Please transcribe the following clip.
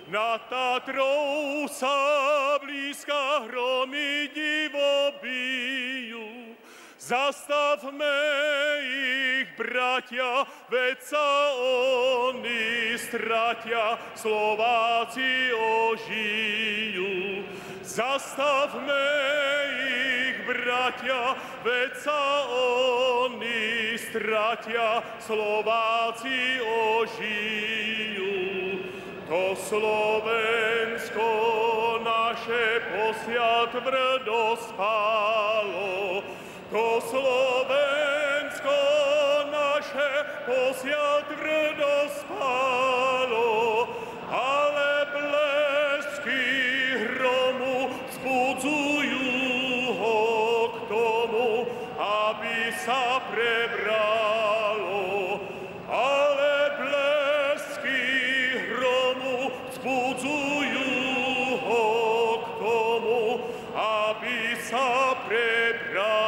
Nad Tatrou sa blízka hromy divo bijú. Zastavme ich, bratia, veď sa oni stratia, Slováci ožijú. Zastavme ich, bratia, veď sa oni stratia, Slováci ožijú. To Slovensko naše posiaľ tvrdo spálo, to Slovensko naše posiaľ tvrdo spálo, ale blesky hromu vzbudzujú ho k tomu, aby sa prebralo. Ale blesky hromu vzbudzujú ho k tomu, aby sa prebralo.